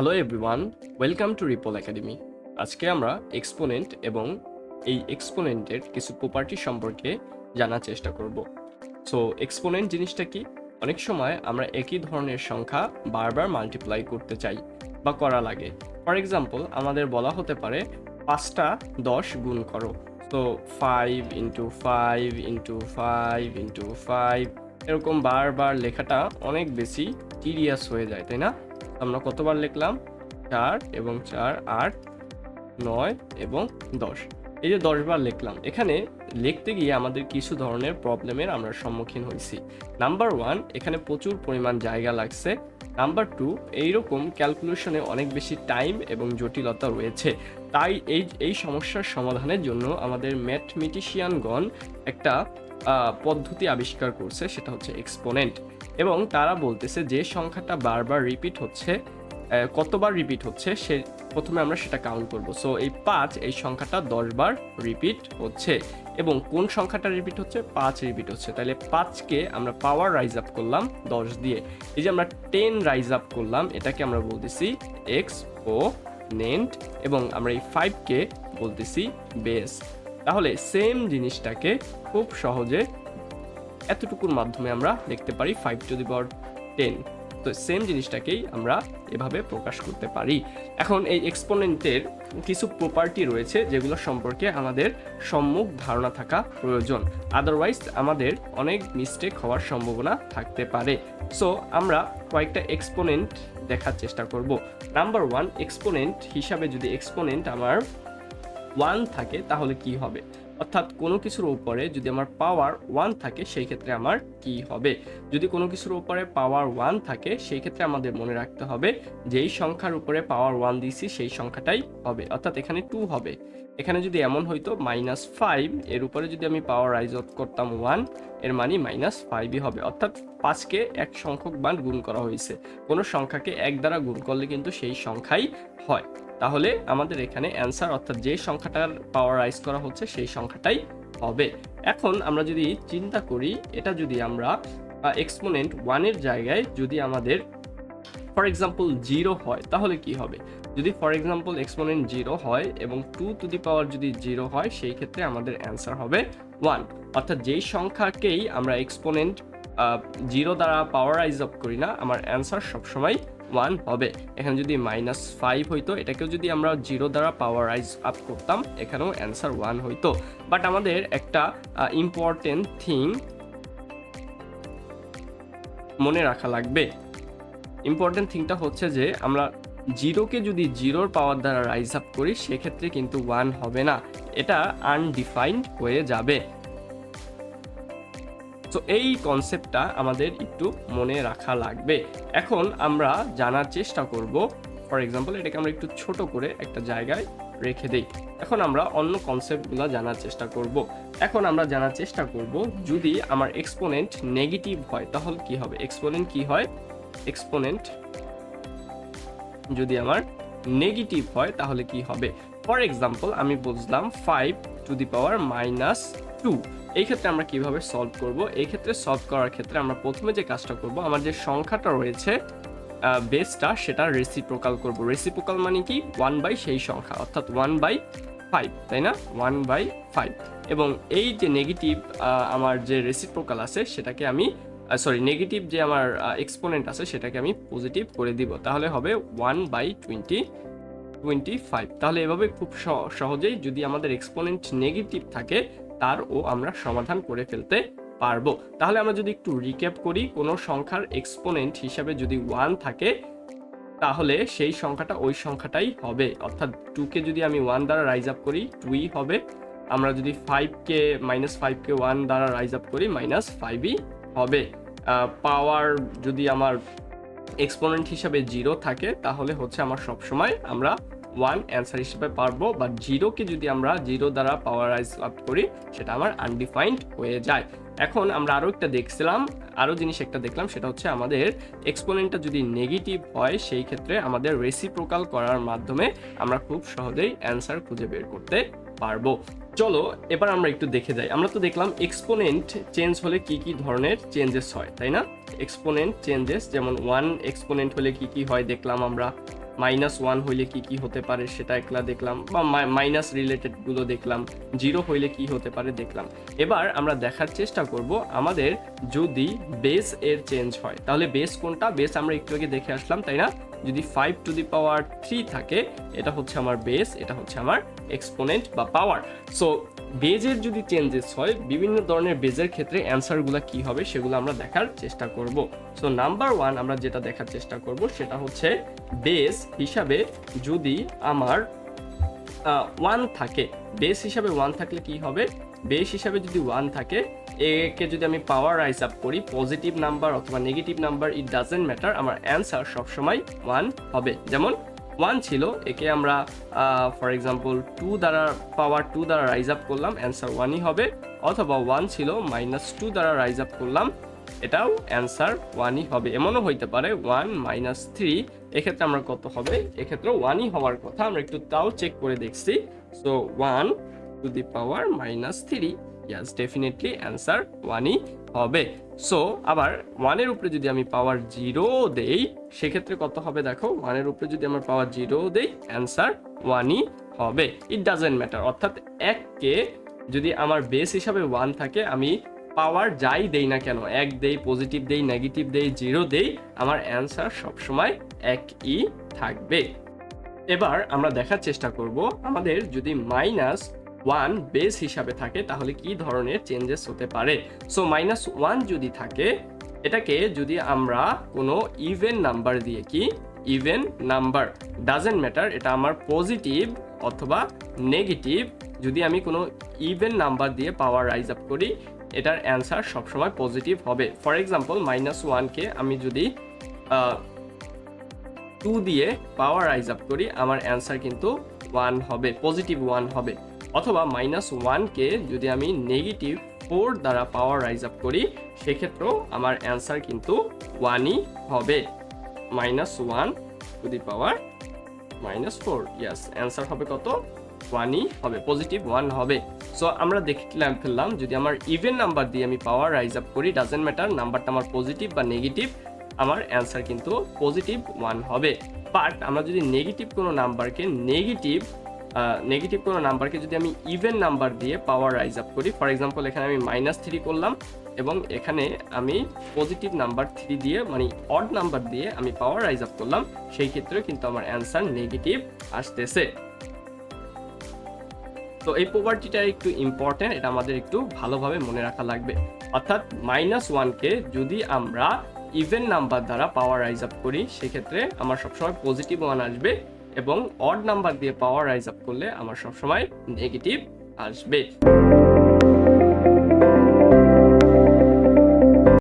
Hello everyone, welcome to ripple academy. আজকে আমরা exponent এবং এই এক্সপোনেন্টের কিছু প্রপার্টি সম্পর্কে জানার চেষ্টা করব। সো এক্সপোনেন্ট জিনিসটা কি? অনেক সময় আমরা একই ধরনের সংখ্যা বারবার মাল্টিপ্লাই করতে চাই বা করা লাগে। ফর এক্সাম্পল, আমাদের বলা হতে পারে 5টা 10 গুণ করো। তো 5 ইন্টু 5 ইন্টু 5 ইন্টু 5 এরকম বারবার লেখাটা অনেক বেশি টিডিয়াস হয়ে যায়, তাই না? আমরা কতবার লিখলাম? 4 এবং 4 8 9 এবং 10। এই যে 10 বার লিখলাম, এখানে লিখতে গিয়ে আমাদের কিছু ধরনের প্রবলেমের আমরা সম্মুখীন হয়েছি। নাম্বার 1, এখানে প্রচুর পরিমাণ জায়গা লাগছে। নাম্বার 2, এইরকম ক্যালকুলেশনে অনেক বেশি টাইম এবং জটিলতা রয়েছে। তাই এই সমস্যার সমাধানের জন্য আমাদের ম্যাথমেটিশিয়ানগণ একটা পদ্ধতি আবিষ্কার করছে, সেটা হচ্ছে এক্সপোনেন্ট। এবং তারা বলতেছে যে সংখ্যাটা বারবার রিপিট হচ্ছে, কতবার রিপিট হচ্ছে সে প্রথমে আমরা সেটা কাউন্ট করব। সো এই 5, এই সংখ্যাটা 10 বার রিপিট হচ্ছে। এবং কোন সংখ্যাটা রিপিট হচ্ছে? 5 রিপিট হচ্ছে। তাহলে 5কে আমরা পাওয়ার রাইজ আপ করলাম 10 দিয়ে। এই যে আমরা 10 রাইজ আপ করলাম, এটাকে আমরা বলতেছি এক্সপোনেন্ট, এবং আমরা এই 5কে বলতেছি বেস। তাহলে সেম জিনিসটাকে খুব সহজে এতটুকুর মাধ্যমে আমরা লিখতে পারি 5^10। তো সেম জিনিসটাকেই আমরা এভাবে প্রকাশ করতে পারি। এখন এই এক্সপোনেন্টের কিছু প্রপার্টি রয়েছে যেগুলো সম্পর্কে আমাদের সম্যক ধারণা থাকা প্রয়োজন, আদারওয়াইজ আমাদের অনেক মিস্টেক হওয়ার সম্ভাবনা থাকতে পারে। সো আমরা কয়েকটা এক্সপোনেন্ট দেখার চেষ্টা করব। নাম্বার 1, এক্সপোনেন্ট হিসাবে যদি এক্সপোনেন্ট আমার 1 থাকে তাহলে কি হবে? অর্থাৎ কোনো কিছুর উপরে যদি আমার পাওয়ার 1 থাকে সেই ক্ষেত্রে আমার কি হবে? যদি কোনো কিছুর উপরে পাওয়ার 1 থাকে সেই ক্ষেত্রে আমাদের মনে রাখতে হবে যেই সংখ্যার উপরে পাওয়ার 1 দিয়েছি সেই সংখ্যাটাই হবে, অর্থাৎ এখানে 2 হবে। এখানে যদি এমন হইতো -5, এর উপরে যদি আমি পাওয়ার রাইজ আপ করতাম 1, এর মানে -5ই হবে। অর্থাৎ 5কে এক সংখ্যক বার গুণ করা হয়েছে। কোনো সংখ্যাকে 1 দ্বারা গুণ করলে কিন্তু সেই সংখ্যাই হয়। তাহলে আমাদের এখানে অ্যান্সার, অর্থাৎ যে সংখ্যাটার পাওয়ার রাইজ করা হচ্ছে সেই সংখ্যাটাই হবে। এখন আমরা যদি চিন্তা করি, এটা যদি আমরা এক্সপোনেন্ট 1 এর জায়গায় যদি আমাদের ফর এক্সাম্পল 0 হয় তাহলে কি হবে? যদি ফর এক্সাম্পল এক্সপোনেন্ট 0 হয় এবং 2 টু দি পাওয়ার যদি 0 হয় সেই ক্ষেত্রে আমাদের অ্যান্সার হবে 1। অর্থাৎ যেই সংখ্যাকেই আমরা এক্সপোনেন্ট 0 দ্বারা পাওয়ার রাইজ আপ করি না, আমার অ্যান্সার সবসময় 1 হবে। এখানে যদি -5 হইতো, এটাকেও যদি আমরা 0 দ্বারা পাওয়ার রাইজ আপ করতাম, এখানেও অ্যান্সার 1 হইতো। বাট আমাদের একটা ইম্পর্টেন্ট থিং মনে রাখা লাগবে। ইম্পর্টেন্ট থিংটা হচ্ছে যে আমরা 0কে যদি 0-র পাওয়ার দ্বারা রাইজ আপ করি সেক্ষেত্রে কিন্তু 1 হবে না, এটা আনডিফাইন্ড হয়ে যাবে। তো এই কনসেপ্টটা আমাদের একটু মনে রাখা লাগবে। এখন আমরা জানার চেষ্টা করব, ফর এক্সাম্পল এটাকে আমরা একটু ছোট করে একটা জায়গায় রেখে দেই। এখন আমরা অন্য কনসেপ্টগুলো জানার চেষ্টা করব। এখন আমরা জানার চেষ্টা করব যদি আমার এক্সপোনেন্ট নেগেটিভ হয় তাহলে কি হবে? এক্সপোনেন্ট কি হয়? এক্সপোনেন্ট যদি আমার নেগেটিভ হয় তাহলে কি হবে? ফর এক্সাম্পল আমি বুঝলাম 5 টু দি পাওয়ার -2। এই ক্ষেত্রে আমরা কিভাবে সলভ করব? এই ক্ষেত্রে সলভ করার ক্ষেত্রে আমরা প্রথমে যে কাজটা করব, আমার যে সংখ্যাটা রয়েছে বেসটা, সেটা রেসিপ্রোকাল করব। রেসিপ্রোকাল মানে কি? 1/, সেই সংখ্যা, অর্থাৎ 1/5, তাই না? 1/5। এবং এই যে নেগেটিভ আমার যে রেসিপ্রোকাল আছে সেটাকে আমি নেগেটিভ যে আমার এক্সপোনেন্ট আছে সেটাকে আমি পজিটিভ করে দিব। তাহলে হবে 1/25। তাহলে এভাবে খুব সহজেই যদি আমাদের এক্সপোনেন্ট নেগেটিভ থাকে তারও আমরা সমাধান করে ফেলতে পারবো। তাহলে আমরা যদি একটু রিক্যাপ করি, কোনো সংখ্যার এক্সপোনেন্ট হিসাবে যদি 1 থাকে তাহলে সেই সংখ্যাটা ওই সংখ্যাটাই হবে। অর্থাৎ 2কে যদি আমি 1 দ্বারা রাইজ আপ করি 2ই হবে। আমরা যদি -5কে 1 দ্বারা রাইজ আপ করি -5ই হবে। পাওয়ার যদি আমার এক্সপোনেন্ট হিসাবে 0 থাকে তাহলে হচ্ছে আমার সবসময় আমরা 1 অ্যান্সার হিসেবে পারবো। বা 0কে যদি আমরা 0 দ্বারা পাওয়ার রাইজ আপ করি সেটা আমার আনডিফাইন্ড হয়ে যায়। এখন আমরা আরও জিনিস একটা দেখলাম, সেটা হচ্ছে আমাদের এক্সপোনেন্টটা যদি নেগেটিভ হয় সেই ক্ষেত্রে আমাদের রেসিপ্রোকাল করার মাধ্যমে আমরা খুব সহজেই অ্যান্সার খুঁজে বের করতে পারবো। চলো এবার আমরা একটু দেখে যাই। আমরা তো দেখলাম এক্সপোনেন্ট চেঞ্জ হলে কি কি ধরনের চেঞ্জেস হয়, তাই না? এক্সপোনেন্ট চেঞ্জেস, যেমন 1 এক্সপোনেন্ট হলে কি কি হয় দেখলাম আমরা, -1 হইলে কি কি হতে পারে সেটা একলা দেখলাম, বা মাইনাস রিলেটেড গুলো দেখলাম, 0 হইলে কি হতে পারে দেখলাম। এবার আমরা দেখার চেষ্টা করব আমাদের যদি বেস এর চেঞ্জ হয়, তাহলে বেস কোনটা, বেস আমরা একটু আগে দেখে আসলাম তাই না? যদি 5 টু দি পাওয়ার 3 থাকে এটা হচ্ছে আমার বেস, এটা হচ্ছে আমার এক্সপোনেন্ট বা পাওয়ার। সো বেজের যদি চেঞ্জেস হয়, বিভিন্ন ধরনের বেজের ক্ষেত্রে অ্যান্সারগুলো কি হবে সেগুলো আমরা দেখার চেষ্টা করব। সো নাম্বার 1 আমরা যেটা দেখার চেষ্টা করব সেটা হচ্ছে বেস হিসাবে যদি আমার 1 থাকে, বেস হিসাবে 1 থাকলে কি হবে, বেস হিসাবে যদি 1 থাকে, একে যদি আমি পাওয়ার রাইজ আপ করি, পজিটিভ নাম্বার অথবা negative number it doesn't matter, আমার অ্যান্সার সবসময় 1 হবে। যেমন 1 ছিল, একে আমরা ফর এক্সাম্পল 2 দ্বারা পাওয়ার 2 দ্বারা রাইজ আপ করলাম, অ্যান্সার 1ই হবে। অথবা 1 ছিল -2 দ্বারা রাইজ আপ করলাম, এটাও অ্যান্সার 1ই হবে। এমনও হইতে পারে 1 - 3, এক্ষেত্রে আমরা কত হবে, এক্ষেত্রে 1ই হওয়ার কথা, আমরা একটু তাও চেক করে দেখছি। So 1 to the power -3, yes definitely answer 1ই হবে। সো আবার 1 এর উপরে যদি আমি পাওয়ার 0 দেই সেক্ষেত্রে কত হবে দেখো, 1 এর উপরে যদি আমার পাওয়ার 0 দেই অ্যান্সার 1ই হবে, ইট ডাজেন্ট ম্যাটার। অর্থাৎ 1 কে যদি আমার বেস হিসাবে 1 থাকে, আমি পাওয়ার যাই দেই না কেন, 1 দেই, পজিটিভ দেই, নেগেটিভ দেই, 0 দেই, আমার অ্যান্সার সবসময় 1ই থাকবে। এবার আমরা দেখার চেষ্টা করব আমাদের যদি -1 বেস হিসাবে থাকে তাহলে কি ধরনের চেঞ্জেস হতে পারে। সো -1 যদি থাকে, এটাকে যদি আমরা কোনো ইভেন নাম্বার দিয়ে, কি ইভেন নাম্বার ডাজেন্ট ম্যাটার, এটা আমার পজিটিভ অথবা নেগেটিভ, যদি আমি কোনো ইভেন নাম্বার দিয়ে পাওয়ার রাইজ আপ করি, এটার অ্যান্সার সবসময় পজিটিভ হবে। ফর এক্সাম্পল -1 কে আমি যদি 2 দিয়ে পাওয়ার রাইজ আপ করি, আমার অ্যান্সার কিন্তু 1 হবে, পজিটিভ 1 হবে। অথবা -1 কে যদি আমি নেগেটিভ 4 দ্বারা পাওয়ার রাইজ আপ করি, সেক্ষেত্রেও আমার অ্যান্সার কিন্তু 1ই হবে। -1 to the power -4, yes answer হবে কত, 1ই হবে, পজিটিভ 1 হবে। সো আমরা দেখলাম ফেললাম যদি আমার ইভেন নাম্বার দিয়ে আমি পাওয়ার রাইজ আপ করি, ডাজেন্ট ম্যাটার নাম্বারটা আমার পজিটিভ বা নেগেটিভ, আমার অ্যান্সার কিন্তু পজিটিভ 1 হবে। বাট আমরা যদি নেগেটিভ কোনো নাম্বারকে যদি আমি ইভেন নাম্বার দিয়ে পাওয়ার রাইজ আপ করি, ফর এক্সাম্পল এখানে আমি -3 করলাম এবং এখানে আমি পজিটিভ নাম্বার 3 দিয়ে, মানে অড নাম্বার দিয়ে আমি পাওয়ার রাইজ আপ করলাম, সেই ক্ষেত্রে কিন্তু আমার অ্যান্সার নেগেটিভ আসতেছে। তো এই প্রপার্টিটা একটু ইম্পর্টেন্ট, এটা আমাদের একটু ভালোভাবে মনে রাখা লাগবে। অর্থাৎ -1 কে যদি আমরা ইভেন নাম্বার দ্বারা পাওয়ার রাইজ আপ করি, সেক্ষেত্রে আমার সবসময় পজিটিভ 1 আসবে, এবং অড নাম্বার দিয়ে পাওয়ার রাইজ আপ করলে আমার সবসময় নেগেটিভ আসবে।